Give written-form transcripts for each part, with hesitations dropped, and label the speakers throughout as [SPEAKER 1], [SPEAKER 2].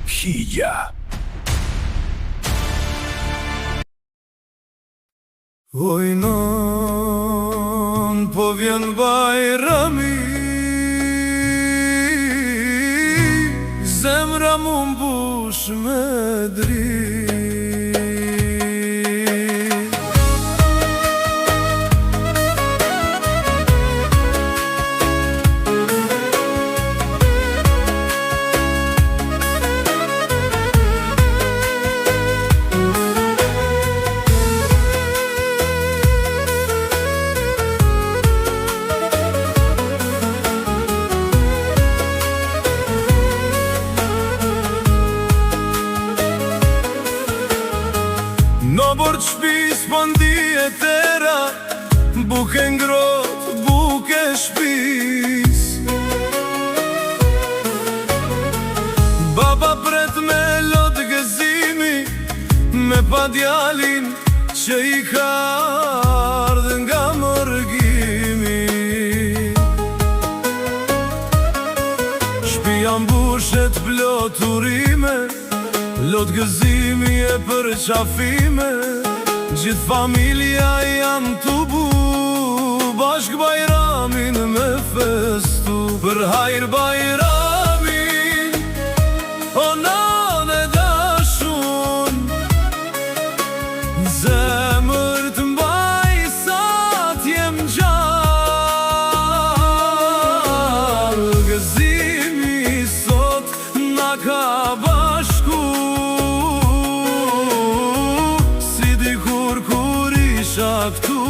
[SPEAKER 1] Hija.
[SPEAKER 2] Oj non, po vjen Bajrami, zemra mu mbush me dritë. Në bord shpis pëndi e tera, buke ngrot, buke shpis. Baba pret me lot gëzimi, me pa djalin që i ka ardhë nga mërgimi. Shpia mbushet plot urime, lot gëzimi e për qafime, gjithë familja janë të bu, bashk Bajramin me festu. Për hajr Bajramin, o nane dashun, zemër të mbaj sa t'jem gjallë. Gëzimi sot na ka bashku, këtu.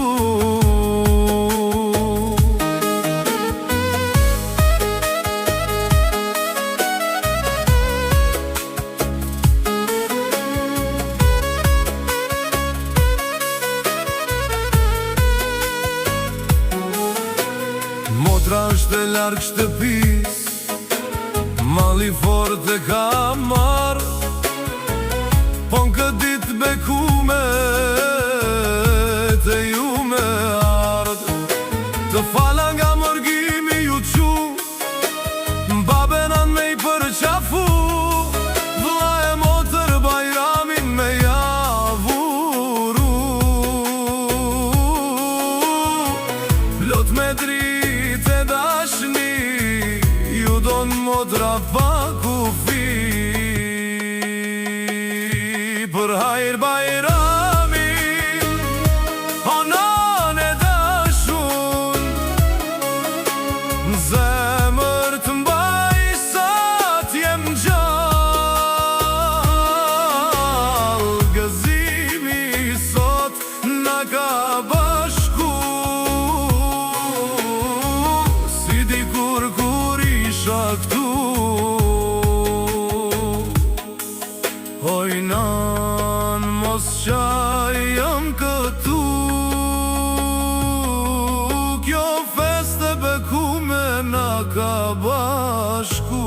[SPEAKER 2] Motra është e larg shtëpis, malli fort e ka marr, po në këtë ditë bekume të ju me ardë. Të fala nga mërgimi ju qu, babenan me i përqafu, vla e motër Bajramin me javuru. Plot me dritë e dashni, ju don motra pa kufi. Për hajr Bajramin, o nane dashun, zemër të mbaj sa t'jem gjallë. Gëzimi sot na ka bashku, si dikur kur isha këtu. Oj nan, mos qaj jam këtu, kjo feste bekume na ka bashku.